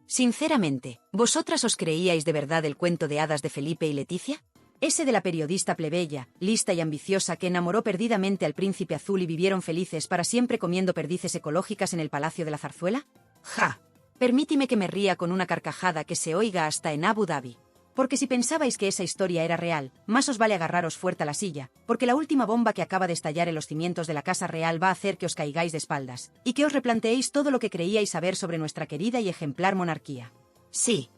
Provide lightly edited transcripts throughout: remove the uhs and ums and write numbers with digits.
Sinceramente, ¿vosotras os creíais de verdad el cuento de hadas de Felipe y Leticia? Ese de la periodista plebeya, lista y ambiciosa que enamoró perdidamente al príncipe azul y vivieron felices para siempre comiendo perdices ecológicas en el Palacio de la Zarzuela? ¡Ja! Permíteme que me ría con una carcajada que se oiga hasta en Abu Dhabi. Porque si pensabais que esa historia era real, más os vale agarraros fuerte a la silla, porque la última bomba que acaba de estallar en los cimientos de la Casa Real va a hacer que os caigáis de espaldas, y que os replanteéis todo lo que creíais saber sobre nuestra querida y ejemplar monarquía. Sí,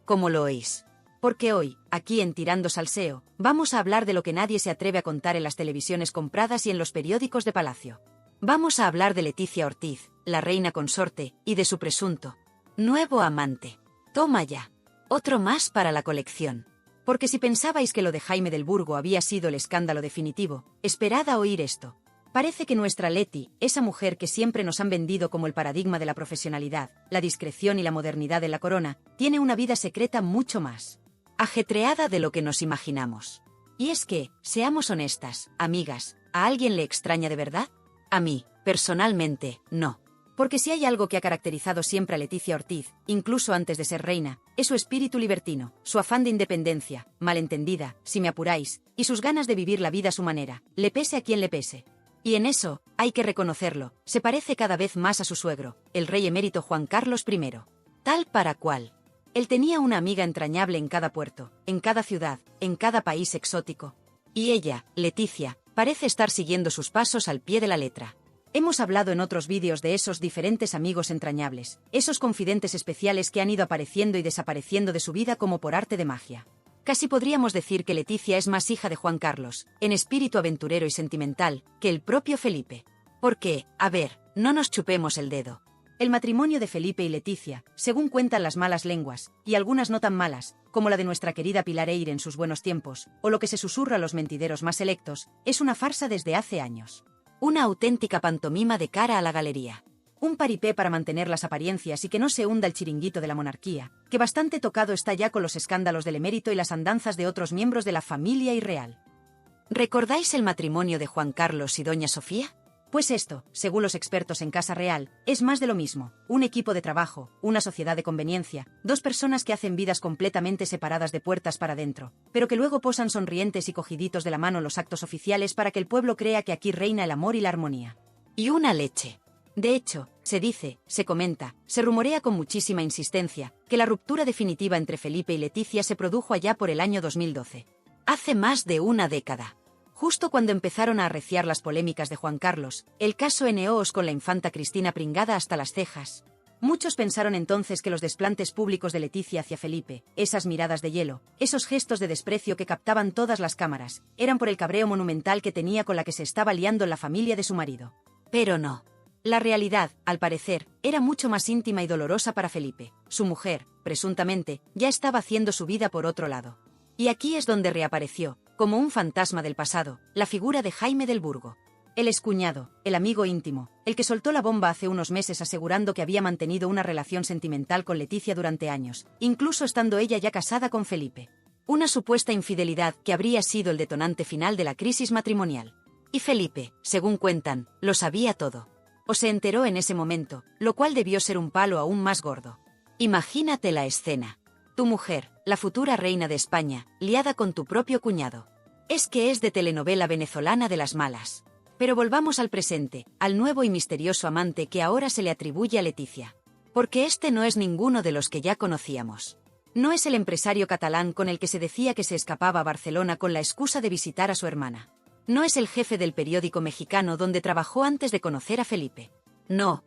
como lo oís. Porque hoy, aquí en Tirando Salseo, vamos a hablar de lo que nadie se atreve a contar en las televisiones compradas y en los periódicos de palacio. Vamos a hablar de Leticia Ortiz, la reina consorte, y de su presunto nuevo amante. Toma ya. Otro más para la colección. Porque si pensabais que lo de Jaime del Burgo había sido el escándalo definitivo, esperad a oír esto. Parece que nuestra Leti, esa mujer que siempre nos han vendido como el paradigma de la profesionalidad, la discreción y la modernidad de la corona, tiene una vida secreta mucho más ajetreada de lo que nos imaginamos. Y es que, seamos honestas, amigas, ¿a alguien le extraña de verdad? A mí, personalmente, no. Porque si hay algo que ha caracterizado siempre a Leticia Ortiz, incluso antes de ser reina, es su espíritu libertino, su afán de independencia, malentendida, si me apuráis, y sus ganas de vivir la vida a su manera, le pese a quien le pese. Y en eso, hay que reconocerlo, se parece cada vez más a su suegro, el rey emérito Juan Carlos I. Tal para cual. Él tenía una amiga entrañable en cada puerto, en cada ciudad, en cada país exótico. Y ella, Leticia, parece estar siguiendo sus pasos al pie de la letra. Hemos hablado en otros vídeos de esos diferentes amigos entrañables, esos confidentes especiales que han ido apareciendo y desapareciendo de su vida como por arte de magia. Casi podríamos decir que Leticia es más hija de Juan Carlos, en espíritu aventurero y sentimental, que el propio Felipe. Porque, a ver, no nos chupemos el dedo. El matrimonio de Felipe y Leticia, según cuentan las malas lenguas, y algunas no tan malas, como la de nuestra querida Pilar Eyre en sus buenos tiempos, o lo que se susurra a los mentideros más selectos, es una farsa desde hace años. Una auténtica pantomima de cara a la galería. Un paripé para mantener las apariencias y que no se hunda el chiringuito de la monarquía, que bastante tocado está ya con los escándalos del emérito y las andanzas de otros miembros de la familia y real. ¿Recordáis el matrimonio de Juan Carlos y doña Sofía? Pues esto, según los expertos en Casa Real, es más de lo mismo, un equipo de trabajo, una sociedad de conveniencia, dos personas que hacen vidas completamente separadas de puertas para adentro, pero que luego posan sonrientes y cogiditos de la mano los actos oficiales para que el pueblo crea que aquí reina el amor y la armonía. Y una leche. De hecho, se dice, se comenta, se rumorea con muchísima insistencia, que la ruptura definitiva entre Felipe y Leticia se produjo allá por el año 2012. Hace más de una década. Justo cuando empezaron a arreciar las polémicas de Juan Carlos, el caso Eneos con la infanta Cristina pringada hasta las cejas. Muchos pensaron entonces que los desplantes públicos de Leticia hacia Felipe, esas miradas de hielo, esos gestos de desprecio que captaban todas las cámaras, eran por el cabreo monumental que tenía con la que se estaba liando en la familia de su marido. Pero no. La realidad, al parecer, era mucho más íntima y dolorosa para Felipe. Su mujer, presuntamente, ya estaba haciendo su vida por otro lado. Y aquí es donde reapareció, como un fantasma del pasado, la figura de Jaime del Burgo. El excuñado, el amigo íntimo, el que soltó la bomba hace unos meses asegurando que había mantenido una relación sentimental con Leticia durante años, incluso estando ella ya casada con Felipe. Una supuesta infidelidad que habría sido el detonante final de la crisis matrimonial. Y Felipe, según cuentan, lo sabía todo. O se enteró en ese momento, lo cual debió ser un palo aún más gordo. Imagínate la escena. Tu mujer, la futura reina de España, liada con tu propio cuñado. Es que es de telenovela venezolana de las malas. Pero volvamos al presente, al nuevo y misterioso amante que ahora se le atribuye a Leticia. Porque este no es ninguno de los que ya conocíamos. No es el empresario catalán con el que se decía que se escapaba a Barcelona con la excusa de visitar a su hermana. No es el jefe del periódico mexicano donde trabajó antes de conocer a Felipe. No.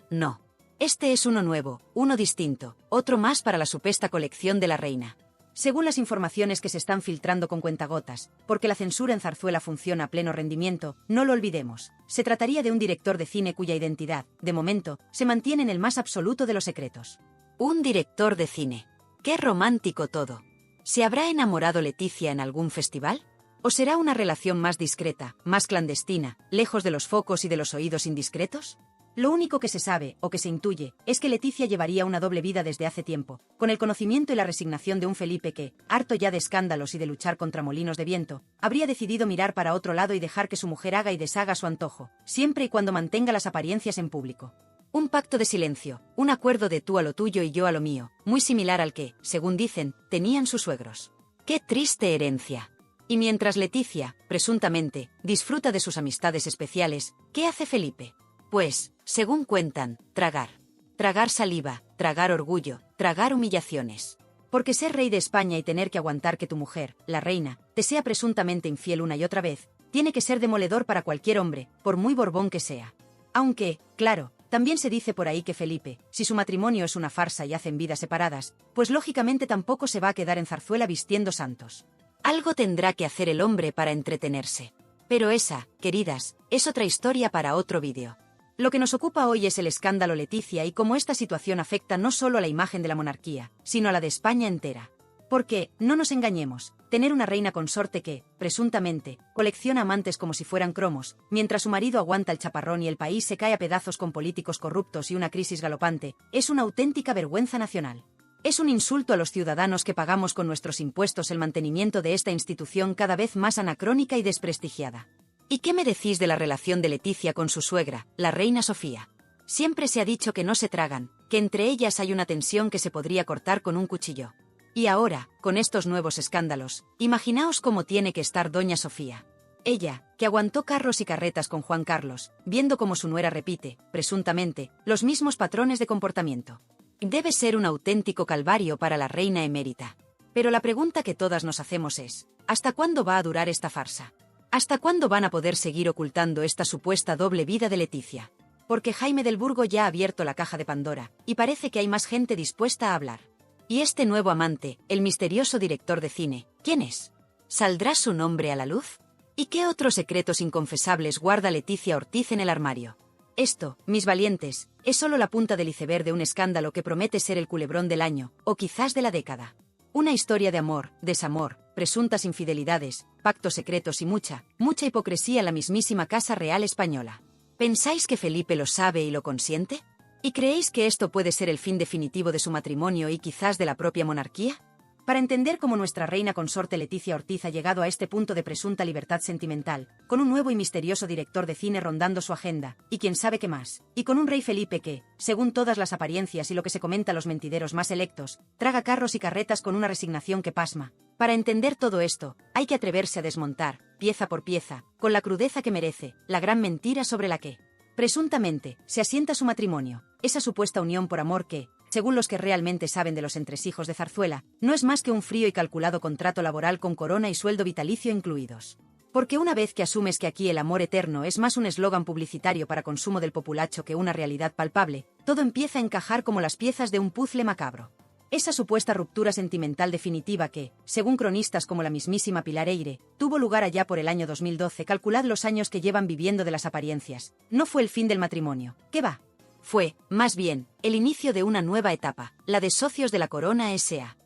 Este es uno nuevo, uno distinto, otro más para la supesta colección de la reina. Según las informaciones que se están filtrando con cuentagotas, porque la censura en Zarzuela funciona a pleno rendimiento, no lo olvidemos, se trataría de un director de cine cuya identidad, de momento, se mantiene en el más absoluto de los secretos. Un director de cine. ¡Qué romántico todo! ¿Se habrá enamorado Leticia en algún festival? ¿O será una relación más discreta, más clandestina, lejos de los focos y de los oídos indiscretos? Lo único que se sabe, o que se intuye, es que Leticia llevaría una doble vida desde hace tiempo, con el conocimiento y la resignación de un Felipe que, harto ya de escándalos y de luchar contra molinos de viento, habría decidido mirar para otro lado y dejar que su mujer haga y deshaga a su antojo, siempre y cuando mantenga las apariencias en público. Un pacto de silencio, un acuerdo de tú a lo tuyo y yo a lo mío, muy similar al que, según dicen, tenían sus suegros. ¡Qué triste herencia! Y mientras Leticia, presuntamente, disfruta de sus amistades especiales, ¿qué hace Felipe? Pues, según cuentan, tragar. Tragar saliva, tragar orgullo, tragar humillaciones. Porque ser rey de España y tener que aguantar que tu mujer, la reina, te sea presuntamente infiel una y otra vez, tiene que ser demoledor para cualquier hombre, por muy borbón que sea. Aunque, claro, también se dice por ahí que Felipe, si su matrimonio es una farsa y hacen vidas separadas, pues lógicamente tampoco se va a quedar en Zarzuela vistiendo santos. Algo tendrá que hacer el hombre para entretenerse. Pero esa, queridas, es otra historia para otro vídeo. Lo que nos ocupa hoy es el escándalo Leticia y cómo esta situación afecta no solo a la imagen de la monarquía, sino a la de España entera. Porque, no nos engañemos, tener una reina consorte que, presuntamente, colecciona amantes como si fueran cromos, mientras su marido aguanta el chaparrón y el país se cae a pedazos con políticos corruptos y una crisis galopante, es una auténtica vergüenza nacional. Es un insulto a los ciudadanos que pagamos con nuestros impuestos el mantenimiento de esta institución cada vez más anacrónica y desprestigiada. ¿Y qué me decís de la relación de Leticia con su suegra, la reina Sofía? Siempre se ha dicho que no se tragan, que entre ellas hay una tensión que se podría cortar con un cuchillo. Y ahora, con estos nuevos escándalos, imaginaos cómo tiene que estar doña Sofía. Ella, que aguantó carros y carretas con Juan Carlos, viendo cómo su nuera repite, presuntamente, los mismos patrones de comportamiento. Debe ser un auténtico calvario para la reina emérita. Pero la pregunta que todas nos hacemos es, ¿hasta cuándo va a durar esta farsa? ¿Hasta cuándo van a poder seguir ocultando esta supuesta doble vida de Leticia? Porque Jaime del Burgo ya ha abierto la caja de Pandora, y parece que hay más gente dispuesta a hablar. ¿Y este nuevo amante, el misterioso director de cine, quién es? ¿Saldrá su nombre a la luz? ¿Y qué otros secretos inconfesables guarda Leticia Ortiz en el armario? Esto, mis valientes, es solo la punta del iceberg de un escándalo que promete ser el culebrón del año, o quizás de la década. Una historia de amor, desamor, presuntas infidelidades, pactos secretos y mucha hipocresía en la mismísima Casa Real Española. ¿Pensáis que Felipe lo sabe y lo consiente? ¿Y creéis que esto puede ser el fin definitivo de su matrimonio y quizás de la propia monarquía? Para entender cómo nuestra reina consorte Leticia Ortiz ha llegado a este punto de presunta libertad sentimental, con un nuevo y misterioso director de cine rondando su agenda, y quién sabe qué más, y con un rey Felipe que, según todas las apariencias y lo que se comenta los mentideros más electos, traga carros y carretas con una resignación que pasma. Para entender todo esto, hay que atreverse a desmontar, pieza por pieza, con la crudeza que merece, la gran mentira sobre la que, presuntamente, se asienta su matrimonio, esa supuesta unión por amor que, según los que realmente saben de los entresijos de Zarzuela, no es más que un frío y calculado contrato laboral con corona y sueldo vitalicio incluidos. Porque una vez que asumes que aquí el amor eterno es más un eslogan publicitario para consumo del populacho que una realidad palpable, todo empieza a encajar como las piezas de un puzzle macabro. Esa supuesta ruptura sentimental definitiva que, según cronistas como la mismísima Pilar Eyre, tuvo lugar allá por el año 2012, calculad los años que llevan viviendo de las apariencias, no fue el fin del matrimonio, ¿qué va? Fue, más bien, el inicio de una nueva etapa, la de socios de la Corona S.A.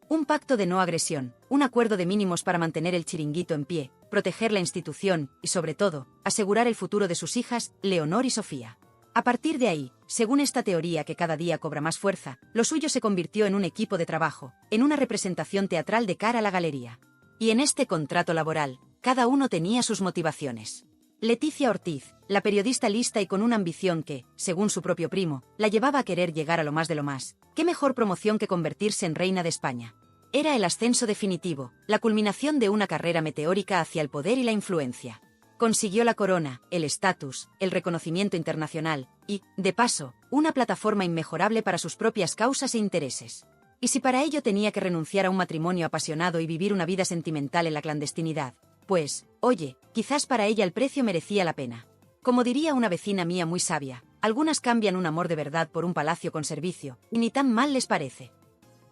Un pacto de no agresión, un acuerdo de mínimos para mantener el chiringuito en pie, proteger la institución y, sobre todo, asegurar el futuro de sus hijas, Leonor y Sofía. A partir de ahí, según esta teoría que cada día cobra más fuerza, lo suyo se convirtió en un equipo de trabajo, en una representación teatral de cara a la galería. Y en este contrato laboral, cada uno tenía sus motivaciones. Leticia Ortiz, la periodista lista y con una ambición que, según su propio primo, la llevaba a querer llegar a lo más de lo más. ¿Qué mejor promoción que convertirse en reina de España? Era el ascenso definitivo, la culminación de una carrera meteórica hacia el poder y la influencia. Consiguió la corona, el estatus, el reconocimiento internacional y, de paso, una plataforma inmejorable para sus propias causas e intereses. Y si para ello tenía que renunciar a un matrimonio apasionado y vivir una vida sentimental en la clandestinidad, pues, oye, quizás para ella el precio merecía la pena. Como diría una vecina mía muy sabia, algunas cambian un amor de verdad por un palacio con servicio, y ni tan mal les parece.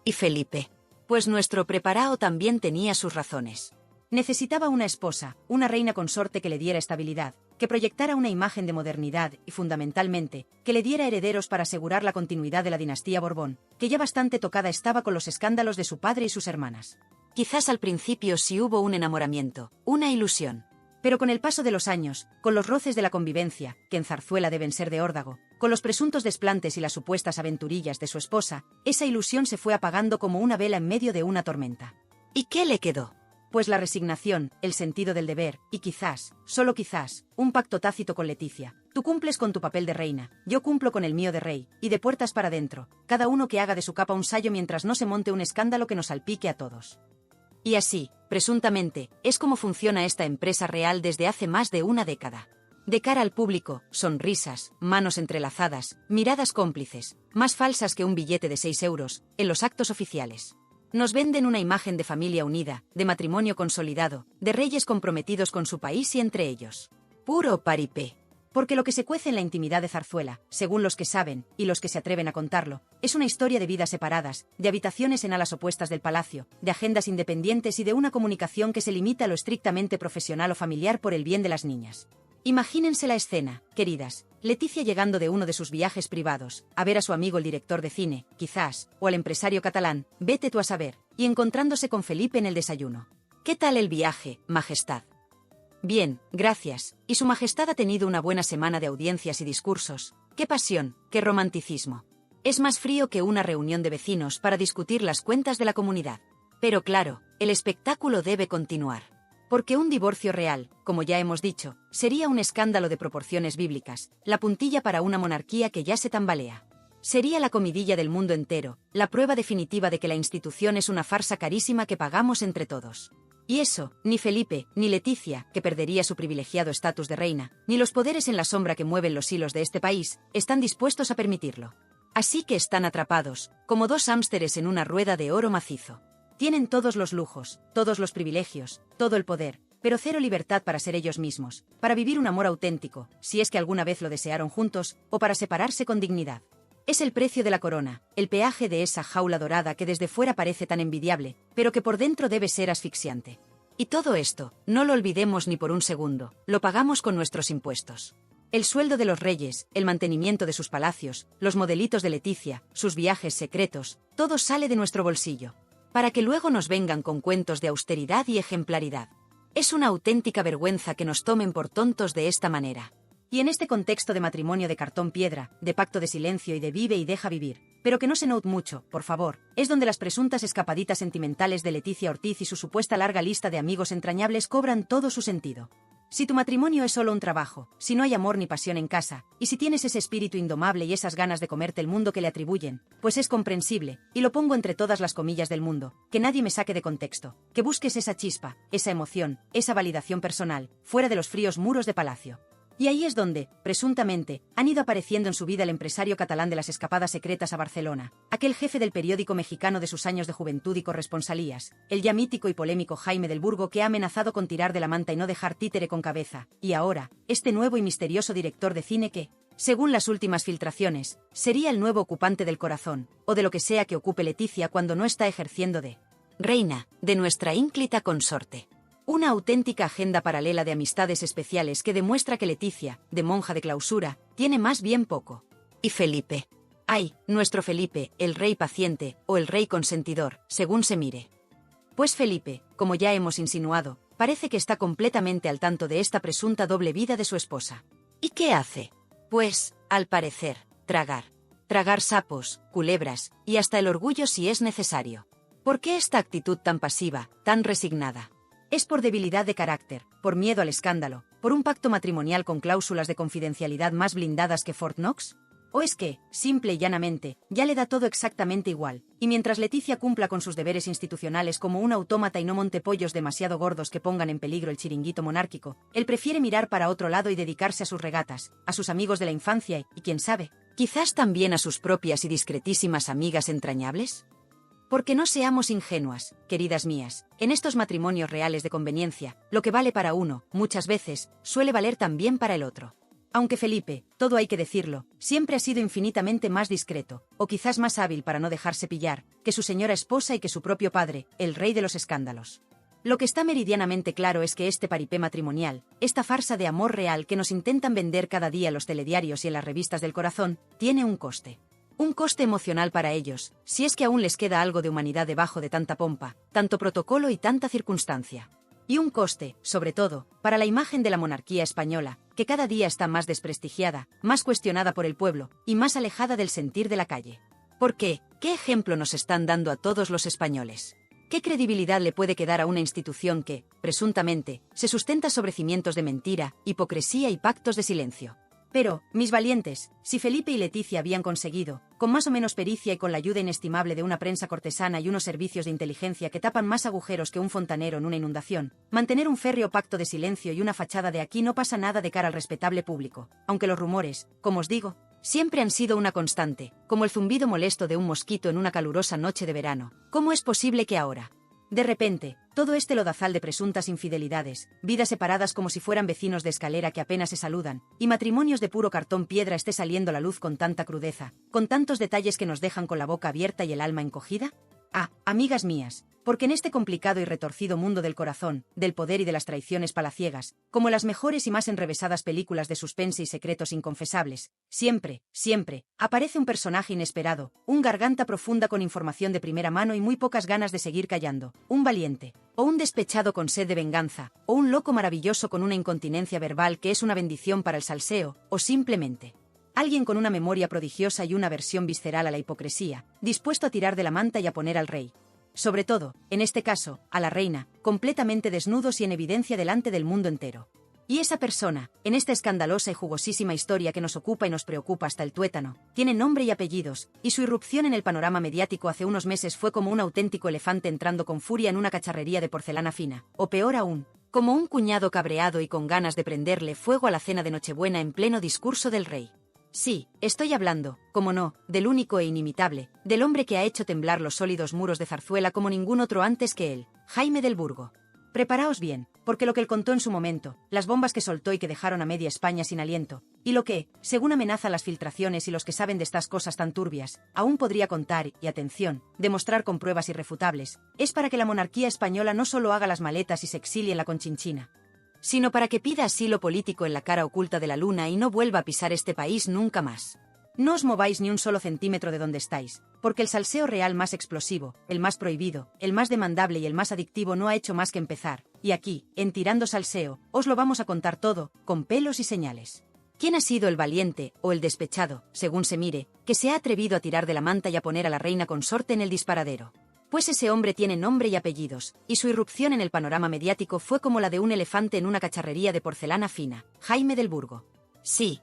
¿Y Felipe? Pues nuestro preparao también tenía sus razones. Necesitaba una esposa, una reina consorte que le diera estabilidad, que proyectara una imagen de modernidad y, fundamentalmente, que le diera herederos para asegurar la continuidad de la dinastía Borbón, que ya bastante tocada estaba con los escándalos de su padre y sus hermanas. Quizás al principio sí hubo un enamoramiento, una ilusión. Pero con el paso de los años, con los roces de la convivencia, que en Zarzuela deben ser de órdago, con los presuntos desplantes y las supuestas aventurillas de su esposa, esa ilusión se fue apagando como una vela en medio de una tormenta. ¿Y qué le quedó? Pues la resignación, el sentido del deber, y quizás, solo quizás, un pacto tácito con Leticia, Tú cumples con tu papel de reina, yo cumplo con el mío de rey, y de puertas para dentro, cada uno que haga de su capa un sayo mientras no se monte un escándalo que nos salpique a todos. Y así, presuntamente, es como funciona esta empresa real desde hace más de una década. De cara al público, sonrisas, manos entrelazadas, miradas cómplices, más falsas que un billete de 6 euros, en los actos oficiales. Nos venden una imagen de familia unida, de matrimonio consolidado, de reyes comprometidos con su país y entre ellos. Puro paripé. Porque lo que se cuece en la intimidad de Zarzuela, según los que saben, y los que se atreven a contarlo, es una historia de vidas separadas, de habitaciones en alas opuestas del palacio, de agendas independientes y de una comunicación que se limita a lo estrictamente profesional o familiar por el bien de las niñas. Imagínense la escena, queridas, Leticia llegando de uno de sus viajes privados, a ver a su amigo el director de cine, quizás, o al empresario catalán, vete tú a saber, y encontrándose con Felipe en el desayuno. ¿Qué tal el viaje, Majestad? Bien, gracias, y su Majestad ha tenido una buena semana de audiencias y discursos. ¡Qué pasión, qué romanticismo! Es más frío que una reunión de vecinos para discutir las cuentas de la comunidad. Pero claro, el espectáculo debe continuar. Porque un divorcio real, como ya hemos dicho, sería un escándalo de proporciones bíblicas, la puntilla para una monarquía que ya se tambalea. Sería la comidilla del mundo entero, la prueba definitiva de que la institución es una farsa carísima que pagamos entre todos. Y eso, ni Felipe, ni Leticia, que perdería su privilegiado estatus de reina, ni los poderes en la sombra que mueven los hilos de este país, están dispuestos a permitirlo. Así que están atrapados, como dos hámsteres en una rueda de oro macizo. Tienen todos los lujos, todos los privilegios, todo el poder, pero cero libertad para ser ellos mismos, para vivir un amor auténtico, si es que alguna vez lo desearon juntos, o para separarse con dignidad. Es el precio de la corona, el peaje de esa jaula dorada que desde fuera parece tan envidiable, pero que por dentro debe ser asfixiante. Y todo esto, no lo olvidemos ni por un segundo, lo pagamos con nuestros impuestos. El sueldo de los reyes, el mantenimiento de sus palacios, los modelitos de Leticia, sus viajes secretos, todo sale de nuestro bolsillo. Para que luego nos vengan con cuentos de austeridad y ejemplaridad. Es una auténtica vergüenza que nos tomen por tontos de esta manera. Y en este contexto de matrimonio de cartón piedra, de pacto de silencio y de vive y deja vivir, pero que no se note mucho, por favor, es donde las presuntas escapaditas sentimentales de Leticia Ortiz y su supuesta larga lista de amigos entrañables cobran todo su sentido. Si tu matrimonio es solo un trabajo, si no hay amor ni pasión en casa, y si tienes ese espíritu indomable y esas ganas de comerte el mundo que le atribuyen, pues es comprensible, y lo pongo entre todas las comillas del mundo, que nadie me saque de contexto, que busques esa chispa, esa emoción, esa validación personal, fuera de los fríos muros de palacio. Y ahí es donde, presuntamente, han ido apareciendo en su vida el empresario catalán de las escapadas secretas a Barcelona, aquel jefe del periódico mexicano de sus años de juventud y corresponsalías, el ya mítico y polémico Jaime del Burgo que ha amenazado con tirar de la manta y no dejar títere con cabeza, y ahora, este nuevo y misterioso director de cine que, según las últimas filtraciones, sería el nuevo ocupante del corazón, o de lo que sea que ocupe Leticia cuando no está ejerciendo de reina, de nuestra ínclita consorte. Una auténtica agenda paralela de amistades especiales que demuestra que Leticia, de monja de clausura, tiene más bien poco. Y Felipe. Ay, nuestro Felipe, el rey paciente, o el rey consentidor, según se mire. Pues Felipe, como ya hemos insinuado, parece que está completamente al tanto de esta presunta doble vida de su esposa. ¿Y qué hace? Pues, al parecer, tragar. Tragar sapos, culebras, y hasta el orgullo si es necesario. ¿Por qué esta actitud tan pasiva, tan resignada? ¿Es por debilidad de carácter, por miedo al escándalo, por un pacto matrimonial con cláusulas de confidencialidad más blindadas que Fort Knox? ¿O es que, simple y llanamente, ya le da todo exactamente igual, y mientras Leticia cumpla con sus deberes institucionales como un autómata y no monte pollos demasiado gordos que pongan en peligro el chiringuito monárquico, él prefiere mirar para otro lado y dedicarse a sus regatas, a sus amigos de la infancia y quién sabe, quizás también a sus propias y discretísimas amigas entrañables? Porque no seamos ingenuas, queridas mías, en estos matrimonios reales de conveniencia, lo que vale para uno, muchas veces, suele valer también para el otro. Aunque Felipe, todo hay que decirlo, siempre ha sido infinitamente más discreto, o quizás más hábil para no dejarse pillar, que su señora esposa y que su propio padre, el rey de los escándalos. Lo que está meridianamente claro es que este paripé matrimonial, esta farsa de amor real que nos intentan vender cada día los telediarios y en las revistas del corazón, tiene un coste. Un coste emocional para ellos, si es que aún les queda algo de humanidad debajo de tanta pompa, tanto protocolo y tanta circunstancia. Y un coste, sobre todo, para la imagen de la monarquía española, que cada día está más desprestigiada, más cuestionada por el pueblo, y más alejada del sentir de la calle. ¿Por qué? ¿Qué ejemplo nos están dando a todos los españoles? ¿Qué credibilidad le puede quedar a una institución que, presuntamente, se sustenta sobre cimientos de mentira, hipocresía y pactos de silencio? Pero, mis valientes, si Felipe y Leticia habían conseguido, con más o menos pericia y con la ayuda inestimable de una prensa cortesana y unos servicios de inteligencia que tapan más agujeros que un fontanero en una inundación, mantener un férreo pacto de silencio y una fachada de aquí no pasa nada de cara al respetable público, aunque los rumores, como os digo, siempre han sido una constante, como el zumbido molesto de un mosquito en una calurosa noche de verano. ¿Cómo es posible que ahora, de repente, todo este lodazal de presuntas infidelidades, vidas separadas como si fueran vecinos de escalera que apenas se saludan, y matrimonios de puro cartón piedra esté saliendo a la luz con tanta crudeza, con tantos detalles que nos dejan con la boca abierta y el alma encogida? Ah, amigas mías, porque en este complicado y retorcido mundo del corazón, del poder y de las traiciones palaciegas, como las mejores y más enrevesadas películas de suspense y secretos inconfesables, siempre, siempre, aparece un personaje inesperado, un garganta profunda con información de primera mano y muy pocas ganas de seguir callando, un valiente, o un despechado con sed de venganza, o un loco maravilloso con una incontinencia verbal que es una bendición para el salseo, o simplemente alguien con una memoria prodigiosa y una aversión visceral a la hipocresía, dispuesto a tirar de la manta y a poner al rey, sobre todo, en este caso, a la reina, completamente desnudos y en evidencia delante del mundo entero. Y esa persona, en esta escandalosa y jugosísima historia que nos ocupa y nos preocupa hasta el tuétano, tiene nombre y apellidos, y su irrupción en el panorama mediático hace unos meses fue como un auténtico elefante entrando con furia en una cacharrería de porcelana fina, o peor aún, como un cuñado cabreado y con ganas de prenderle fuego a la cena de Nochebuena en pleno discurso del rey. Sí, estoy hablando, como no, del único e inimitable, del hombre que ha hecho temblar los sólidos muros de Zarzuela como ningún otro antes que él, Jaime del Burgo. Preparaos bien, porque lo que él contó en su momento, las bombas que soltó y que dejaron a media España sin aliento, y lo que, según amenazan las filtraciones y los que saben de estas cosas tan turbias, aún podría contar y, atención, demostrar con pruebas irrefutables, es para que la monarquía española no solo haga las maletas y se exilie en la Conchinchina, sino para que pida asilo político en la cara oculta de la luna y no vuelva a pisar este país nunca más. No os mováis ni un solo centímetro de donde estáis, porque el salseo real más explosivo, el más prohibido, el más demandable y el más adictivo no ha hecho más que empezar, y aquí, en Tirando Salseo, os lo vamos a contar todo, con pelos y señales. ¿Quién ha sido el valiente, o el despechado, según se mire, que se ha atrevido a tirar de la manta y a poner a la reina consorte en el disparadero? Pues ese hombre tiene nombre y apellidos, y su irrupción en el panorama mediático fue como la de un elefante en una cacharrería de porcelana fina, Jaime del Burgo. Sí,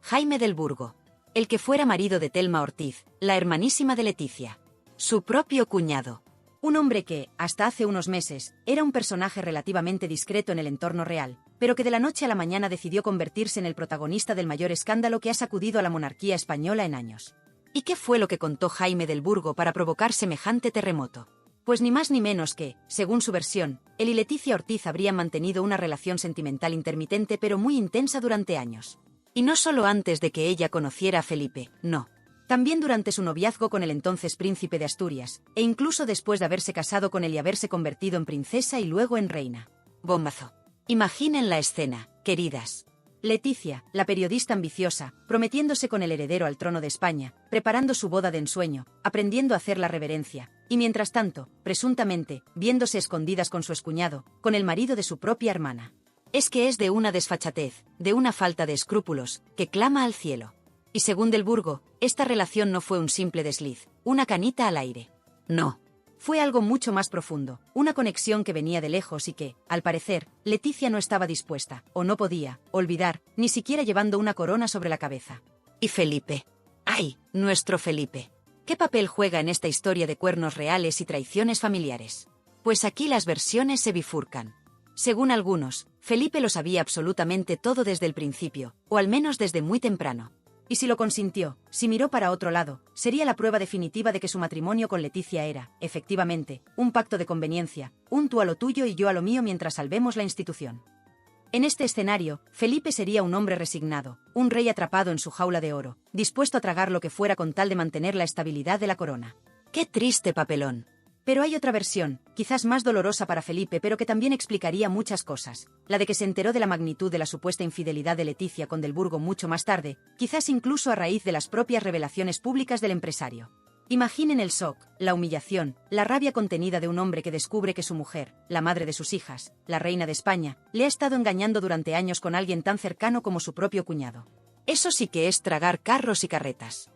Jaime del Burgo. El que fuera marido de Telma Ortiz, la hermanísima de Leticia. Su propio cuñado. Un hombre que, hasta hace unos meses, era un personaje relativamente discreto en el entorno real, pero que de la noche a la mañana decidió convertirse en el protagonista del mayor escándalo que ha sacudido a la monarquía española en años. ¿Y qué fue lo que contó Jaime del Burgo para provocar semejante terremoto? Pues ni más ni menos que, según su versión, él y Leticia Ortiz habrían mantenido una relación sentimental intermitente pero muy intensa durante años. Y no solo antes de que ella conociera a Felipe, no. También durante su noviazgo con el entonces príncipe de Asturias, e incluso después de haberse casado con él y haberse convertido en princesa y luego en reina. Bombazo. Imaginen la escena, queridas. Leticia, la periodista ambiciosa, prometiéndose con el heredero al trono de España, preparando su boda de ensueño, aprendiendo a hacer la reverencia, y mientras tanto, presuntamente, viéndose escondidas con su excuñado, con el marido de su propia hermana. Es que es de una desfachatez, de una falta de escrúpulos, que clama al cielo. Y según del Burgo, esta relación no fue un simple desliz, una canita al aire. No. Fue algo mucho más profundo, una conexión que venía de lejos y que, al parecer, Leticia no estaba dispuesta, o no podía, olvidar, ni siquiera llevando una corona sobre la cabeza. ¿Y Felipe? ¡Ay, nuestro Felipe! ¿Qué papel juega en esta historia de cuernos reales y traiciones familiares? Pues aquí las versiones se bifurcan. Según algunos, Felipe lo sabía absolutamente todo desde el principio, o al menos desde muy temprano. Y si lo consintió, si miró para otro lado, sería la prueba definitiva de que su matrimonio con Leticia era, efectivamente, un pacto de conveniencia, un tú a lo tuyo y yo a lo mío mientras salvemos la institución. En este escenario, Felipe sería un hombre resignado, un rey atrapado en su jaula de oro, dispuesto a tragar lo que fuera con tal de mantener la estabilidad de la corona. ¡Qué triste papelón! Pero hay otra versión, quizás más dolorosa para Felipe pero que también explicaría muchas cosas, la de que se enteró de la magnitud de la supuesta infidelidad de Leticia con del Burgo mucho más tarde, quizás incluso a raíz de las propias revelaciones públicas del empresario. Imaginen el shock, la humillación, la rabia contenida de un hombre que descubre que su mujer, la madre de sus hijas, la reina de España, le ha estado engañando durante años con alguien tan cercano como su propio cuñado. Eso sí que es tragar carros y carretas.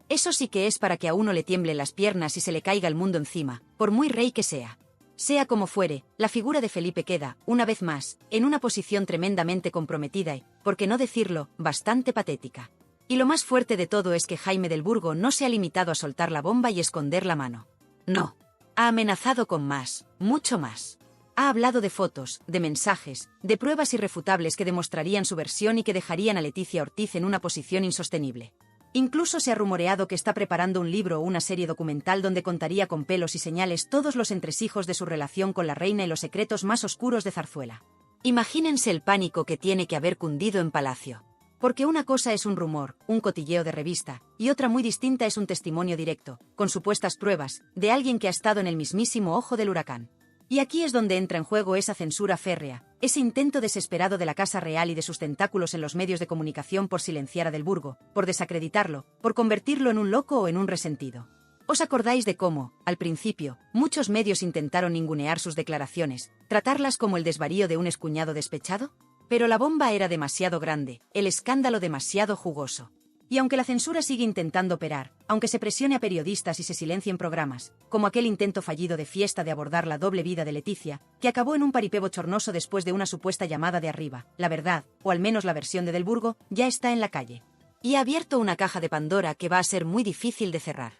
Eso sí que es para que a uno le tiemblen las piernas y se le caiga el mundo encima, por muy rey que sea. Sea como fuere, la figura de Felipe queda, una vez más, en una posición tremendamente comprometida y, por qué no decirlo, bastante patética. Y lo más fuerte de todo es que Jaime del Burgo no se ha limitado a soltar la bomba y esconder la mano. No. Ha amenazado con más, mucho más. Ha hablado de fotos, de mensajes, de pruebas irrefutables que demostrarían su versión y que dejarían a Leticia Ortiz en una posición insostenible. Incluso se ha rumoreado que está preparando un libro o una serie documental donde contaría con pelos y señales todos los entresijos de su relación con la reina y los secretos más oscuros de Zarzuela. Imagínense el pánico que tiene que haber cundido en Palacio. Porque una cosa es un rumor, un cotilleo de revista, y otra muy distinta es un testimonio directo, con supuestas pruebas, de alguien que ha estado en el mismísimo ojo del huracán. Y aquí es donde entra en juego esa censura férrea, ese intento desesperado de la Casa Real y de sus tentáculos en los medios de comunicación por silenciar a Del Burgo, por desacreditarlo, por convertirlo en un loco o en un resentido. ¿Os acordáis de cómo, al principio, muchos medios intentaron ningunear sus declaraciones, tratarlas como el desvarío de un excuñado despechado? Pero la bomba era demasiado grande, el escándalo demasiado jugoso. Y aunque la censura sigue intentando operar, aunque se presione a periodistas y se silencien programas, como aquel intento fallido de Fiesta de abordar la doble vida de Leticia, que acabó en un paripé bochornoso después de una supuesta llamada de arriba, la verdad, o al menos la versión de Del Burgo, ya está en la calle. Y ha abierto una caja de Pandora que va a ser muy difícil de cerrar.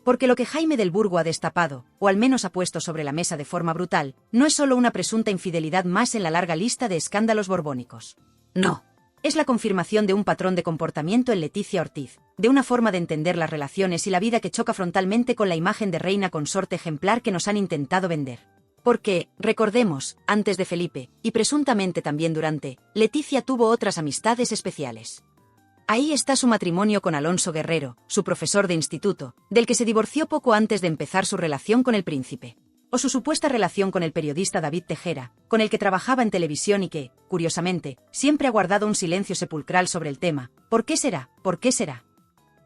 Porque lo que Jaime del Burgo ha destapado, o al menos ha puesto sobre la mesa de forma brutal, no es solo una presunta infidelidad más en la larga lista de escándalos borbónicos. No. Es la confirmación de un patrón de comportamiento en Leticia Ortiz, de una forma de entender las relaciones y la vida que choca frontalmente con la imagen de reina consorte ejemplar que nos han intentado vender. Porque, recordemos, antes de Felipe, y presuntamente también durante, Leticia tuvo otras amistades especiales. Ahí está su matrimonio con Alonso Guerrero, su profesor de instituto, del que se divorció poco antes de empezar su relación con el príncipe. O su supuesta relación con el periodista David Tejera, con el que trabajaba en televisión y que, curiosamente, siempre ha guardado un silencio sepulcral sobre el tema. ¿Por qué será? ¿Por qué será?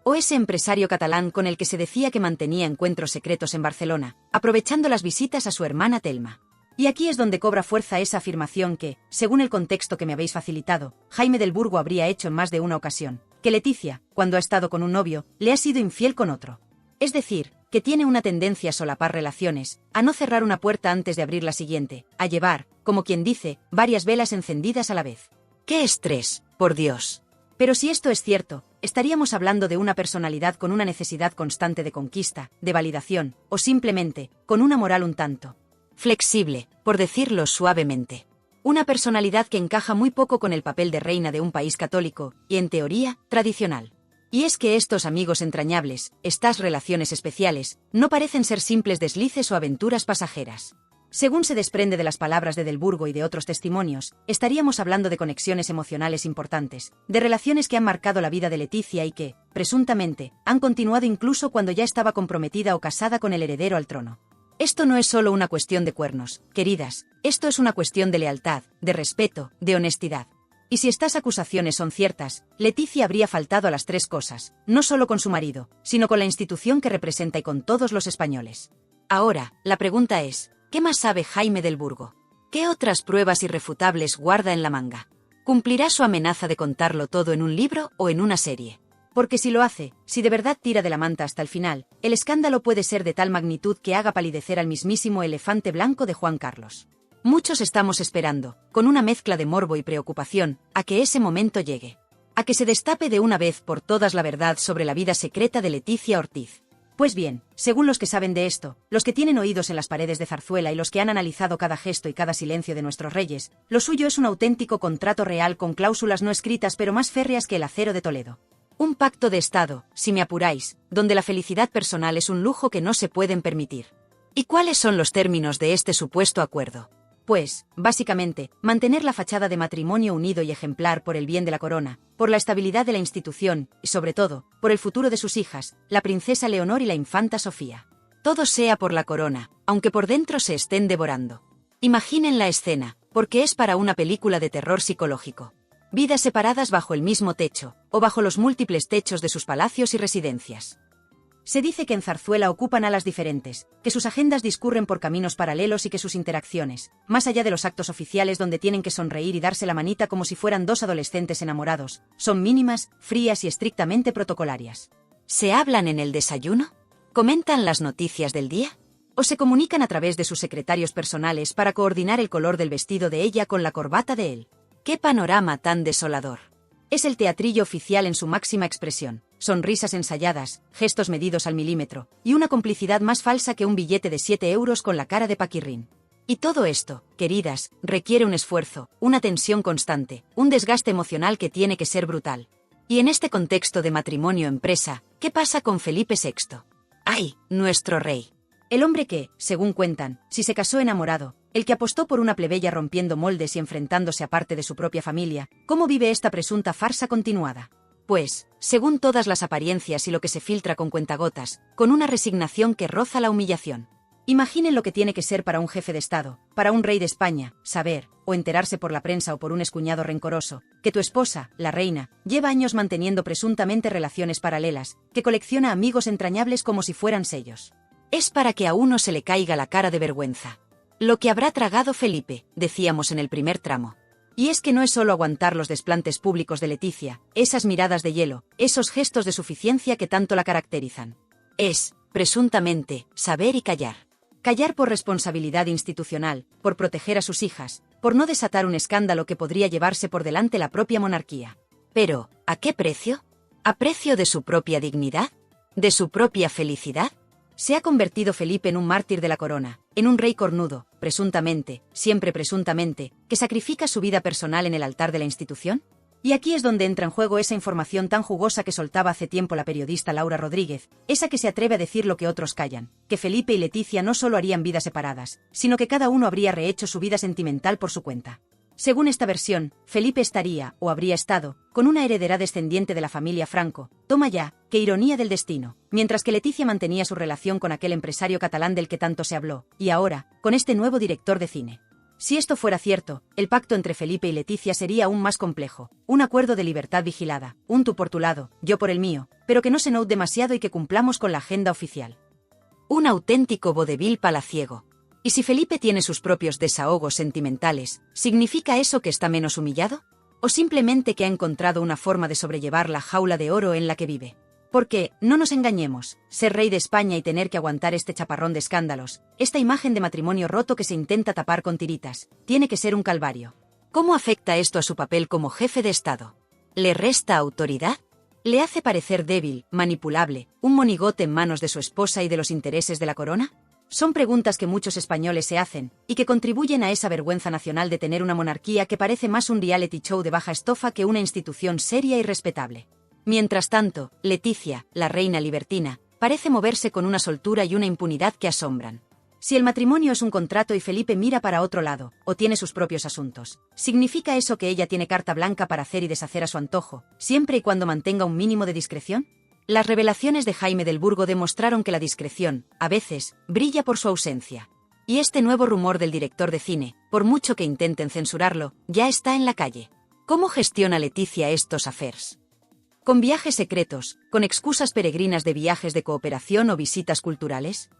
O ese empresario catalán con el que se decía que mantenía encuentros secretos en Barcelona, aprovechando las visitas a su hermana Telma. Y aquí es donde cobra fuerza esa afirmación que, según el contexto que me habéis facilitado, Jaime del Burgo habría hecho en más de una ocasión, que Leticia, cuando ha estado con un novio, le ha sido infiel con otro. Es decir, que tiene una tendencia a solapar relaciones, a no cerrar una puerta antes de abrir la siguiente, a llevar, como quien dice, varias velas encendidas a la vez. ¡Qué estrés, por Dios! Pero si esto es cierto, estaríamos hablando de una personalidad con una necesidad constante de conquista, de validación, o simplemente, con una moral un tanto flexible, por decirlo suavemente. Una personalidad que encaja muy poco con el papel de reina de un país católico, y en teoría, tradicional. Y es que estos amigos entrañables, estas relaciones especiales, no parecen ser simples deslices o aventuras pasajeras. Según se desprende de las palabras de Del Burgo y de otros testimonios, estaríamos hablando de conexiones emocionales importantes, de relaciones que han marcado la vida de Leticia y que, presuntamente, han continuado incluso cuando ya estaba comprometida o casada con el heredero al trono. Esto no es solo una cuestión de cuernos, queridas, esto es una cuestión de lealtad, de respeto, de honestidad. Y si estas acusaciones son ciertas, Leticia habría faltado a las tres cosas, no solo con su marido, sino con la institución que representa y con todos los españoles. Ahora, la pregunta es, ¿qué más sabe Jaime del Burgo? ¿Qué otras pruebas irrefutables guarda en la manga? ¿Cumplirá su amenaza de contarlo todo en un libro o en una serie? Porque si lo hace, si de verdad tira de la manta hasta el final, el escándalo puede ser de tal magnitud que haga palidecer al mismísimo elefante blanco de Juan Carlos. Muchos estamos esperando, con una mezcla de morbo y preocupación, a que ese momento llegue. A que se destape de una vez por todas la verdad sobre la vida secreta de Leticia Ortiz. Pues bien, según los que saben de esto, los que tienen oídos en las paredes de Zarzuela y los que han analizado cada gesto y cada silencio de nuestros reyes, lo suyo es un auténtico contrato real con cláusulas no escritas pero más férreas que el acero de Toledo. Un pacto de Estado, si me apuráis, donde la felicidad personal es un lujo que no se pueden permitir. ¿Y cuáles son los términos de este supuesto acuerdo? Pues, básicamente, mantener la fachada de matrimonio unido y ejemplar por el bien de la corona, por la estabilidad de la institución, y sobre todo, por el futuro de sus hijas, la princesa Leonor y la infanta Sofía. Todo sea por la corona, aunque por dentro se estén devorando. Imaginen la escena, porque es para una película de terror psicológico. Vidas separadas bajo el mismo techo, o bajo los múltiples techos de sus palacios y residencias. Se dice que en Zarzuela ocupan alas diferentes, que sus agendas discurren por caminos paralelos y que sus interacciones, más allá de los actos oficiales donde tienen que sonreír y darse la manita como si fueran dos adolescentes enamorados, son mínimas, frías y estrictamente protocolarias. ¿Se hablan en el desayuno? ¿Comentan las noticias del día? O se comunican a través de sus secretarios personales para coordinar el color del vestido de ella con la corbata de él. ¡Qué panorama tan desolador! Es el teatrillo oficial en su máxima expresión. Sonrisas ensayadas, gestos medidos al milímetro, y una complicidad más falsa que un billete de 7 euros con la cara de Paquirrín. Y todo esto, queridas, requiere un esfuerzo, una tensión constante, un desgaste emocional que tiene que ser brutal. Y en este contexto de matrimonio-empresa, ¿qué pasa con Felipe VI? ¡Ay, nuestro rey! El hombre que, según cuentan, si se casó enamorado, el que apostó por una plebeya rompiendo moldes y enfrentándose a parte de su propia familia, ¿cómo vive esta presunta farsa continuada? Pues, según todas las apariencias y lo que se filtra con cuentagotas, con una resignación que roza la humillación. Imaginen lo que tiene que ser para un jefe de Estado, para un rey de España, saber, o enterarse por la prensa o por un excuñado rencoroso, que tu esposa, la reina, lleva años manteniendo presuntamente relaciones paralelas, que colecciona amigos entrañables como si fueran sellos. Es para que a uno se le caiga la cara de vergüenza. Lo que habrá tragado Felipe, decíamos en el primer tramo. Y es que no es solo aguantar los desplantes públicos de Leticia, esas miradas de hielo, esos gestos de suficiencia que tanto la caracterizan. Es, presuntamente, saber y callar. Callar por responsabilidad institucional, por proteger a sus hijas, por no desatar un escándalo que podría llevarse por delante la propia monarquía. Pero, ¿a qué precio? ¿A precio de su propia dignidad? ¿De su propia felicidad? ¿Se ha convertido Felipe en un mártir de la corona, en un rey cornudo, presuntamente, siempre presuntamente, que sacrifica su vida personal en el altar de la institución? Y aquí es donde entra en juego esa información tan jugosa que soltaba hace tiempo la periodista Laura Rodríguez, esa que se atreve a decir lo que otros callan, que Felipe y Leticia no solo harían vidas separadas, sino que cada uno habría rehecho su vida sentimental por su cuenta. Según esta versión, Felipe estaría, o habría estado, con una heredera descendiente de la familia Franco. Toma ya, qué ironía del destino. Mientras que Leticia mantenía su relación con aquel empresario catalán del que tanto se habló, y ahora, con este nuevo director de cine. Si esto fuera cierto, el pacto entre Felipe y Leticia sería aún más complejo. Un acuerdo de libertad vigilada, un tú por tu lado, yo por el mío, pero que no se note demasiado y que cumplamos con la agenda oficial. Un auténtico vodevil palaciego. ¿Y si Felipe tiene sus propios desahogos sentimentales, significa eso que está menos humillado? ¿O simplemente que ha encontrado una forma de sobrellevar la jaula de oro en la que vive? Porque, no nos engañemos, ser rey de España y tener que aguantar este chaparrón de escándalos, esta imagen de matrimonio roto que se intenta tapar con tiritas, tiene que ser un calvario. ¿Cómo afecta esto a su papel como jefe de Estado? ¿Le resta autoridad? ¿Le hace parecer débil, manipulable, un monigote en manos de su esposa y de los intereses de la corona? Son preguntas que muchos españoles se hacen, y que contribuyen a esa vergüenza nacional de tener una monarquía que parece más un reality show de baja estofa que una institución seria y respetable. Mientras tanto, Leticia, la reina libertina, parece moverse con una soltura y una impunidad que asombran. Si el matrimonio es un contrato y Felipe mira para otro lado, o tiene sus propios asuntos, ¿significa eso que ella tiene carta blanca para hacer y deshacer a su antojo, siempre y cuando mantenga un mínimo de discreción? Las revelaciones de Jaime del Burgo demostraron que la discreción, a veces, brilla por su ausencia. Y este nuevo rumor del director de cine, por mucho que intenten censurarlo, ya está en la calle. ¿Cómo gestiona Leticia estos affairs? ¿Con viajes secretos, con excusas peregrinas de viajes de cooperación o visitas culturales?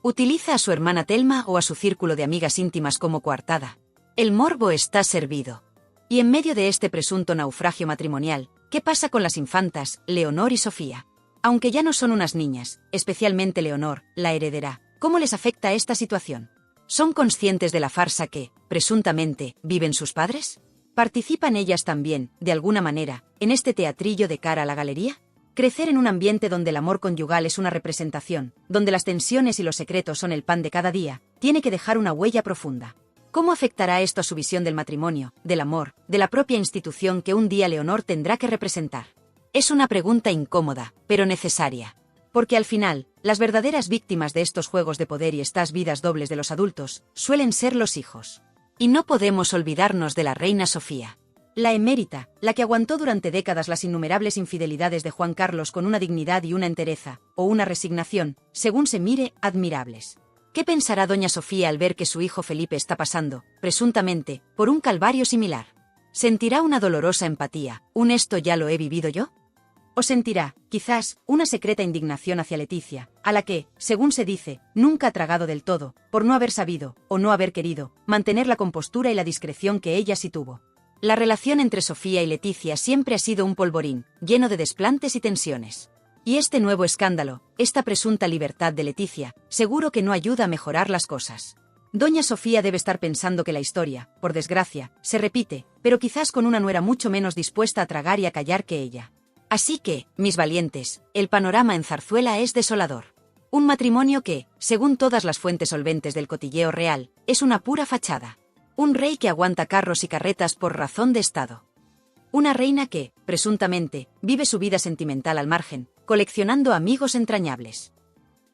¿Utiliza a su hermana Telma o a su círculo de amigas íntimas como coartada? El morbo está servido. Y en medio de este presunto naufragio matrimonial, ¿qué pasa con las infantas, Leonor y Sofía? Aunque ya no son unas niñas, especialmente Leonor, la heredera, ¿cómo les afecta esta situación? ¿Son conscientes de la farsa que, presuntamente, viven sus padres? ¿Participan ellas también, de alguna manera, en este teatrillo de cara a la galería? Crecer en un ambiente donde el amor conyugal es una representación, donde las tensiones y los secretos son el pan de cada día, tiene que dejar una huella profunda. ¿Cómo afectará esto a su visión del matrimonio, del amor, de la propia institución que un día Leonor tendrá que representar? Es una pregunta incómoda, pero necesaria. Porque al final, las verdaderas víctimas de estos juegos de poder y estas vidas dobles de los adultos, suelen ser los hijos. Y no podemos olvidarnos de la reina Sofía. La emérita, la que aguantó durante décadas las innumerables infidelidades de Juan Carlos con una dignidad y una entereza, o una resignación, según se mire, admirables. ¿Qué pensará doña Sofía al ver que su hijo Felipe está pasando, presuntamente, por un calvario similar? ¿Sentirá una dolorosa empatía, un esto ya lo he vivido yo? ¿O sentirá, quizás, una secreta indignación hacia Leticia, a la que, según se dice, nunca ha tragado del todo, por no haber sabido, o no haber querido, mantener la compostura y la discreción que ella sí tuvo? La relación entre Sofía y Leticia siempre ha sido un polvorín, lleno de desplantes y tensiones. Y este nuevo escándalo, esta presunta libertad de Letizia, seguro que no ayuda a mejorar las cosas. Doña Sofía debe estar pensando que la historia, por desgracia, se repite, pero quizás con una nuera mucho menos dispuesta a tragar y a callar que ella. Así que, mis valientes, el panorama en Zarzuela es desolador. Un matrimonio que, según todas las fuentes solventes del cotilleo real, es una pura fachada. Un rey que aguanta carros y carretas por razón de Estado. Una reina que, presuntamente, vive su vida sentimental al margen, coleccionando amigos entrañables.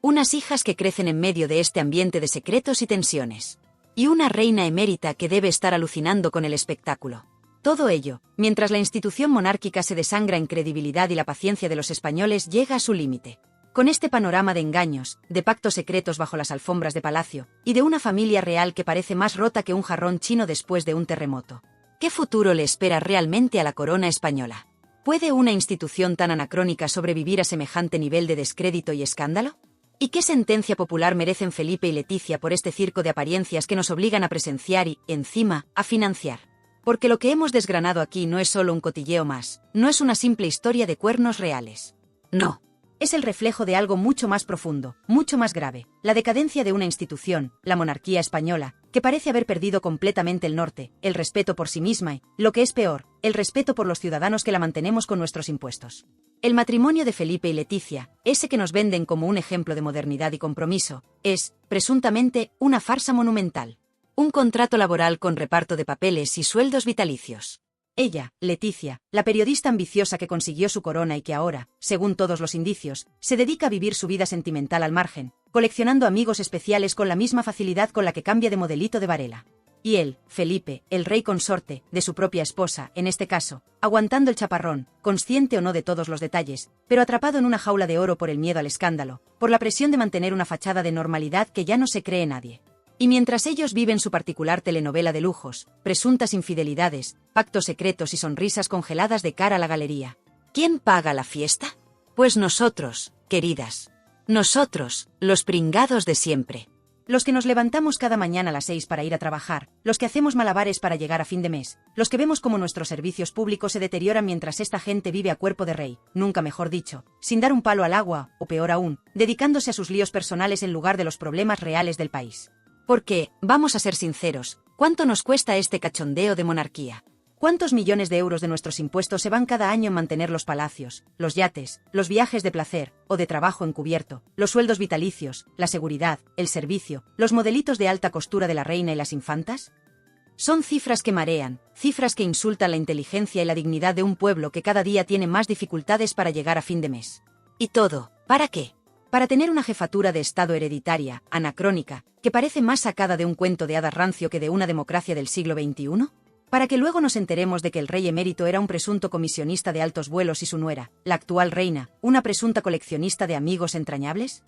Unas hijas que crecen en medio de este ambiente de secretos y tensiones. Y una reina emérita que debe estar alucinando con el espectáculo. Todo ello, mientras la institución monárquica se desangra en credibilidad y la paciencia de los españoles llega a su límite. Con este panorama de engaños, de pactos secretos bajo las alfombras de palacio, y de una familia real que parece más rota que un jarrón chino después de un terremoto. ¿Qué futuro le espera realmente a la corona española? ¿Puede una institución tan anacrónica sobrevivir a semejante nivel de descrédito y escándalo? ¿Y qué sentencia popular merecen Felipe y Letizia por este circo de apariencias que nos obligan a presenciar y, encima, a financiar? Porque lo que hemos desgranado aquí no es solo un cotilleo más, no es una simple historia de cuernos reales. No. Es el reflejo de algo mucho más profundo, mucho más grave, la decadencia de una institución, la monarquía española, que parece haber perdido completamente el norte, el respeto por sí misma y, lo que es peor, el respeto por los ciudadanos que la mantenemos con nuestros impuestos. El matrimonio de Felipe y Letizia, ese que nos venden como un ejemplo de modernidad y compromiso, es, presuntamente, una farsa monumental. Un contrato laboral con reparto de papeles y sueldos vitalicios. Ella, Letizia, la periodista ambiciosa que consiguió su corona y que ahora, según todos los indicios, se dedica a vivir su vida sentimental al margen, coleccionando amigos especiales con la misma facilidad con la que cambia de modelito de Varela. Y él, Felipe, el rey consorte, de su propia esposa, en este caso, aguantando el chaparrón, consciente o no de todos los detalles, pero atrapado en una jaula de oro por el miedo al escándalo, por la presión de mantener una fachada de normalidad que ya no se cree nadie. Y mientras ellos viven su particular telenovela de lujos, presuntas infidelidades, pactos secretos y sonrisas congeladas de cara a la galería. ¿Quién paga la fiesta? Pues nosotros, queridas. Nosotros, los pringados de siempre. Los que nos levantamos cada mañana a las 6 para ir a trabajar, los que hacemos malabares para llegar a fin de mes, los que vemos cómo nuestros servicios públicos se deterioran mientras esta gente vive a cuerpo de rey, nunca mejor dicho, sin dar un palo al agua, o peor aún, dedicándose a sus líos personales en lugar de los problemas reales del país. Porque, vamos a ser sinceros, ¿cuánto nos cuesta este cachondeo de monarquía? ¿Cuántos millones de euros de nuestros impuestos se van cada año en mantener los palacios, los yates, los viajes de placer, o de trabajo encubierto, los sueldos vitalicios, la seguridad, el servicio, los modelitos de alta costura de la reina y las infantas? Son cifras que marean, cifras que insultan la inteligencia y la dignidad de un pueblo que cada día tiene más dificultades para llegar a fin de mes. ¿Y todo, para qué? Para tener una jefatura de Estado hereditaria, anacrónica, que parece más sacada de un cuento de hadas rancio que de una democracia del siglo XXI? ¿Para que luego nos enteremos de que el rey emérito era un presunto comisionista de altos vuelos y su nuera, la actual reina, una presunta coleccionista de amigos entrañables?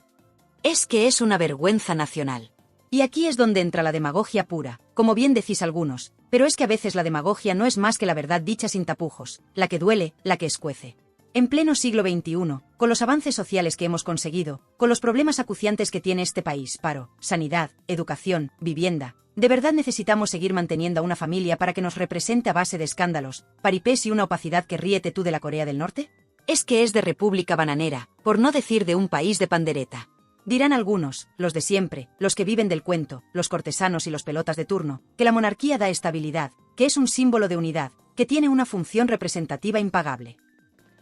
Es que es una vergüenza nacional. Y aquí es donde entra la demagogia pura, como bien decís algunos, pero es que a veces la demagogia no es más que la verdad dicha sin tapujos, la que duele, la que escuece. En pleno siglo XXI, con los avances sociales que hemos conseguido, con los problemas acuciantes que tiene este país, paro, sanidad, educación, vivienda, ¿de verdad necesitamos seguir manteniendo a una familia para que nos represente a base de escándalos, paripés y una opacidad que ríete tú de la Corea del Norte? Es que es de república bananera, por no decir de un país de pandereta. Dirán algunos, los de siempre, los que viven del cuento, los cortesanos y los pelotas de turno, que la monarquía da estabilidad, que es un símbolo de unidad, que tiene una función representativa impagable.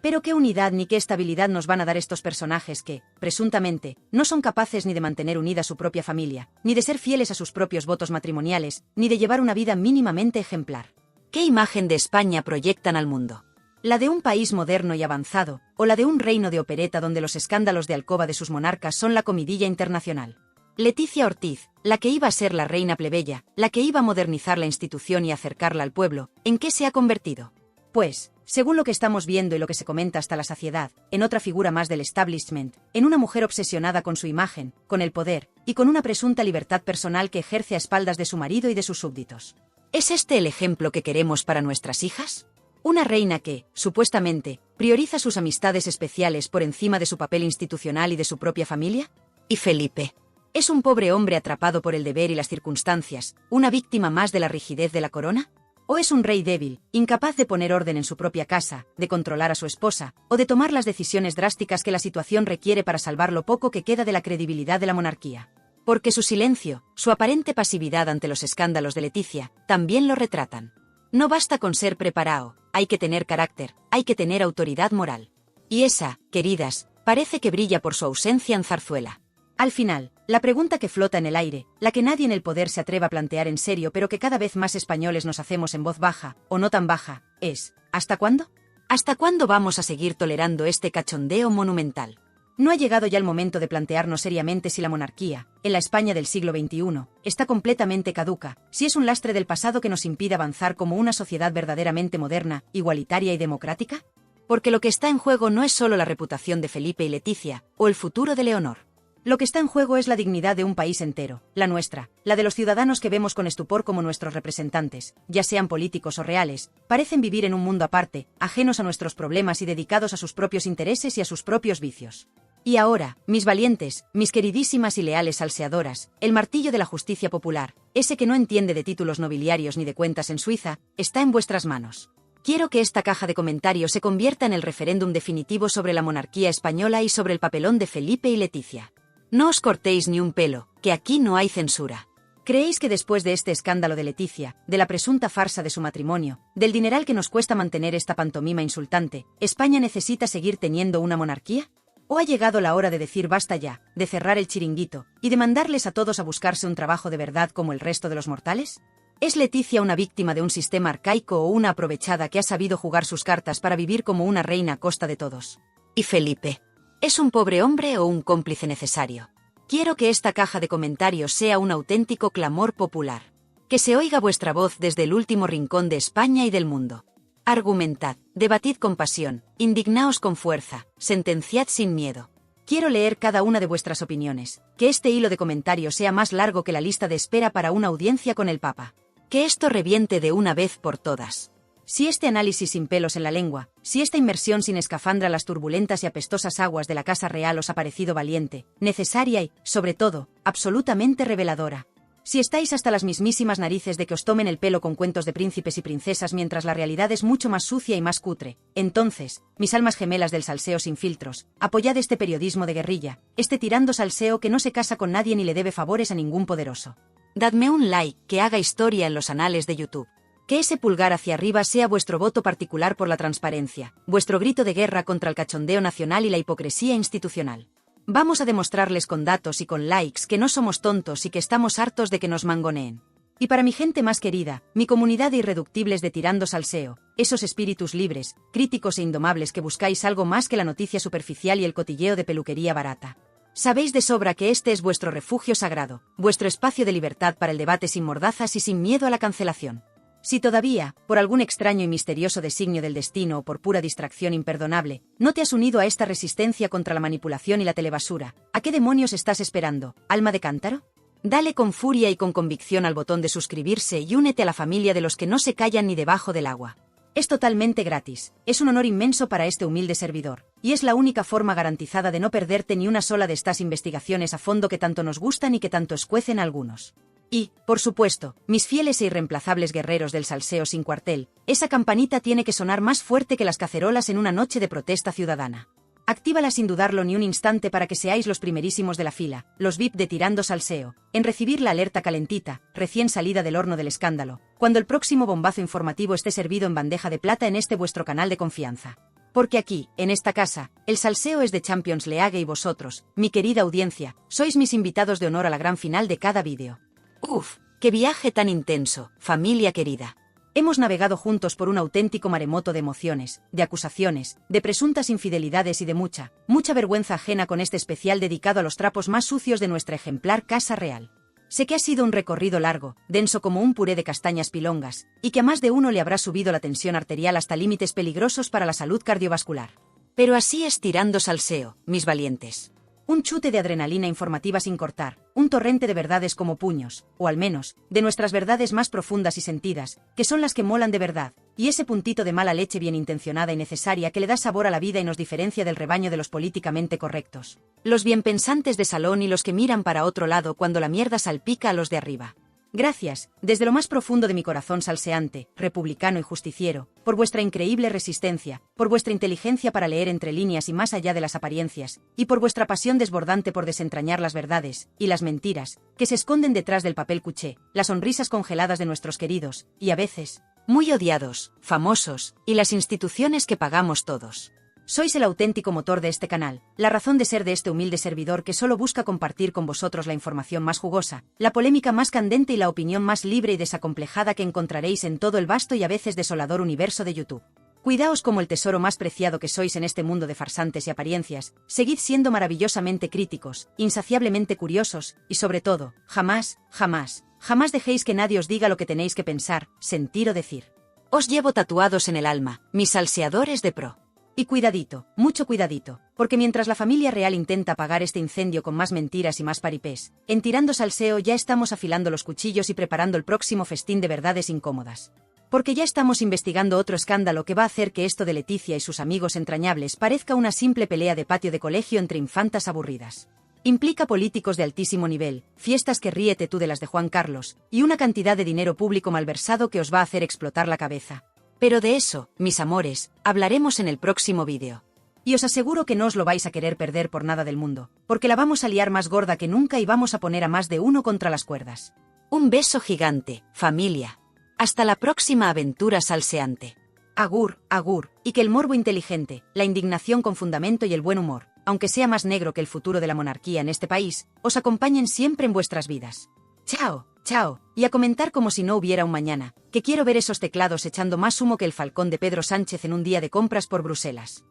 Pero qué unidad ni qué estabilidad nos van a dar estos personajes que, presuntamente, no son capaces ni de mantener unida su propia familia, ni de ser fieles a sus propios votos matrimoniales, ni de llevar una vida mínimamente ejemplar. ¿Qué imagen de España proyectan al mundo? ¿La de un país moderno y avanzado, o la de un reino de opereta donde los escándalos de alcoba de sus monarcas son la comidilla internacional? Letizia Ortiz, la que iba a ser la reina plebeya, la que iba a modernizar la institución y acercarla al pueblo, ¿en qué se ha convertido? Pues, según lo que estamos viendo y lo que se comenta hasta la saciedad, en otra figura más del establishment, en una mujer obsesionada con su imagen, con el poder, y con una presunta libertad personal que ejerce a espaldas de su marido y de sus súbditos. ¿Es este el ejemplo que queremos para nuestras hijas? Una reina que, supuestamente, prioriza sus amistades especiales por encima de su papel institucional y de su propia familia? ¿Y Felipe? ¿Es un pobre hombre atrapado por el deber y las circunstancias, una víctima más de la rigidez de la corona? O es un rey débil, incapaz de poner orden en su propia casa, de controlar a su esposa, o de tomar las decisiones drásticas que la situación requiere para salvar lo poco que queda de la credibilidad de la monarquía. Porque su silencio, su aparente pasividad ante los escándalos de Leticia, también lo retratan. No basta con ser preparado, hay que tener carácter, hay que tener autoridad moral. Y esa, queridas, parece que brilla por su ausencia en Zarzuela. Al final, la pregunta que flota en el aire, la que nadie en el poder se atreva a plantear en serio pero que cada vez más españoles nos hacemos en voz baja, o no tan baja, es, ¿hasta cuándo? ¿Hasta cuándo vamos a seguir tolerando este cachondeo monumental? ¿No ha llegado ya el momento de plantearnos seriamente si la monarquía, en la España del siglo XXI, está completamente caduca, si es un lastre del pasado que nos impide avanzar como una sociedad verdaderamente moderna, igualitaria y democrática? Porque lo que está en juego no es solo la reputación de Felipe y Leticia, o el futuro de Leonor. Lo que está en juego es la dignidad de un país entero, la nuestra, la de los ciudadanos que vemos con estupor como nuestros representantes, ya sean políticos o reales, parecen vivir en un mundo aparte, ajenos a nuestros problemas y dedicados a sus propios intereses y a sus propios vicios. Y ahora, mis valientes, mis queridísimas y leales salseadoras, el martillo de la justicia popular, ese que no entiende de títulos nobiliarios ni de cuentas en Suiza, está en vuestras manos. Quiero que esta caja de comentarios se convierta en el referéndum definitivo sobre la monarquía española y sobre el papelón de Felipe y Leticia. No os cortéis ni un pelo, que aquí no hay censura. ¿Creéis que después de este escándalo de Leticia, de la presunta farsa de su matrimonio, del dineral que nos cuesta mantener esta pantomima insultante, España necesita seguir teniendo una monarquía? ¿O ha llegado la hora de decir basta ya, de cerrar el chiringuito, y de mandarles a todos a buscarse un trabajo de verdad como el resto de los mortales? ¿Es Leticia una víctima de un sistema arcaico o una aprovechada que ha sabido jugar sus cartas para vivir como una reina a costa de todos? ¿Y Felipe? ¿Es un pobre hombre o un cómplice necesario? Quiero que esta caja de comentarios sea un auténtico clamor popular. Que se oiga vuestra voz desde el último rincón de España y del mundo. Argumentad, debatid con pasión, indignaos con fuerza, sentenciad sin miedo. Quiero leer cada una de vuestras opiniones, que este hilo de comentarios sea más largo que la lista de espera para una audiencia con el Papa. Que esto reviente de una vez por todas. Si este análisis sin pelos en la lengua, si esta inmersión sin escafandra a las turbulentas y apestosas aguas de la Casa Real os ha parecido valiente, necesaria y, sobre todo, absolutamente reveladora. Si estáis hasta las mismísimas narices de que os tomen el pelo con cuentos de príncipes y princesas mientras la realidad es mucho más sucia y más cutre, entonces, mis almas gemelas del salseo sin filtros, apoyad este periodismo de guerrilla, este tirando salseo que no se casa con nadie ni le debe favores a ningún poderoso. Dadme un like que haga historia en los anales de YouTube. Que ese pulgar hacia arriba sea vuestro voto particular por la transparencia, vuestro grito de guerra contra el cachondeo nacional y la hipocresía institucional. Vamos a demostrarles con datos y con likes que no somos tontos y que estamos hartos de que nos mangoneen. Y para mi gente más querida, mi comunidad de irreductibles de tirando salseo, esos espíritus libres, críticos e indomables que buscáis algo más que la noticia superficial y el cotilleo de peluquería barata. Sabéis de sobra que este es vuestro refugio sagrado, vuestro espacio de libertad para el debate sin mordazas y sin miedo a la cancelación. Si todavía, por algún extraño y misterioso designio del destino o por pura distracción imperdonable, no te has unido a esta resistencia contra la manipulación y la telebasura, ¿a qué demonios estás esperando, alma de cántaro? Dale con furia y con convicción al botón de suscribirse y únete a la familia de los que no se callan ni debajo del agua. Es totalmente gratis, es un honor inmenso para este humilde servidor, y es la única forma garantizada de no perderte ni una sola de estas investigaciones a fondo que tanto nos gustan y que tanto escuecen a algunos. Y, por supuesto, mis fieles e irreemplazables guerreros del salseo sin cuartel, esa campanita tiene que sonar más fuerte que las cacerolas en una noche de protesta ciudadana. Actívala sin dudarlo ni un instante para que seáis los primerísimos de la fila, los VIP de Tirando Salseo, en recibir la alerta calentita, recién salida del horno del escándalo, cuando el próximo bombazo informativo esté servido en bandeja de plata en este vuestro canal de confianza. Porque aquí, en esta casa, el salseo es de Champions League y vosotros, mi querida audiencia, sois mis invitados de honor a la gran final de cada vídeo. ¡Uf! ¡Qué viaje tan intenso, familia querida! Hemos navegado juntos por un auténtico maremoto de emociones, de acusaciones, de presuntas infidelidades y de mucha, mucha vergüenza ajena con este especial dedicado a los trapos más sucios de nuestra ejemplar Casa Real. Sé que ha sido un recorrido largo, denso como un puré de castañas pilongas, y que a más de uno le habrá subido la tensión arterial hasta límites peligrosos para la salud cardiovascular. Pero así es Tirando Salseo, mis valientes. Un chute de adrenalina informativa sin cortar, un torrente de verdades como puños, o al menos, de nuestras verdades más profundas y sentidas, que son las que molan de verdad, y ese puntito de mala leche bien intencionada y necesaria que le da sabor a la vida y nos diferencia del rebaño de los políticamente correctos. Los bienpensantes de salón y los que miran para otro lado cuando la mierda salpica a los de arriba. Gracias, desde lo más profundo de mi corazón salseante, republicano y justiciero, por vuestra increíble resistencia, por vuestra inteligencia para leer entre líneas y más allá de las apariencias, y por vuestra pasión desbordante por desentrañar las verdades y las mentiras que se esconden detrás del papel cuché, las sonrisas congeladas de nuestros queridos, y a veces, muy odiados, famosos, y las instituciones que pagamos todos. Sois el auténtico motor de este canal, la razón de ser de este humilde servidor que solo busca compartir con vosotros la información más jugosa, la polémica más candente y la opinión más libre y desacomplejada que encontraréis en todo el vasto y a veces desolador universo de YouTube. Cuidaos como el tesoro más preciado que sois en este mundo de farsantes y apariencias, seguid siendo maravillosamente críticos, insaciablemente curiosos, y sobre todo, jamás, jamás, jamás dejéis que nadie os diga lo que tenéis que pensar, sentir o decir. Os llevo tatuados en el alma, mis salseadores de pro. Y cuidadito, mucho cuidadito, porque mientras la familia real intenta apagar este incendio con más mentiras y más paripés, en Tirando Salseo ya estamos afilando los cuchillos y preparando el próximo festín de verdades incómodas. Porque ya estamos investigando otro escándalo que va a hacer que esto de Leticia y sus amigos entrañables parezca una simple pelea de patio de colegio entre infantas aburridas. Implica políticos de altísimo nivel, fiestas que ríete tú de las de Juan Carlos, y una cantidad de dinero público malversado que os va a hacer explotar la cabeza. Pero de eso, mis amores, hablaremos en el próximo vídeo. Y os aseguro que no os lo vais a querer perder por nada del mundo, porque la vamos a liar más gorda que nunca y vamos a poner a más de uno contra las cuerdas. Un beso gigante, familia. Hasta la próxima aventura salseante. Agur, agur, y que el morbo inteligente, la indignación con fundamento y el buen humor, aunque sea más negro que el futuro de la monarquía en este país, os acompañen siempre en vuestras vidas. Chao. Chao, y a comentar como si no hubiera un mañana, que quiero ver esos teclados echando más humo que el falcón de Pedro Sánchez en un día de compras por Bruselas.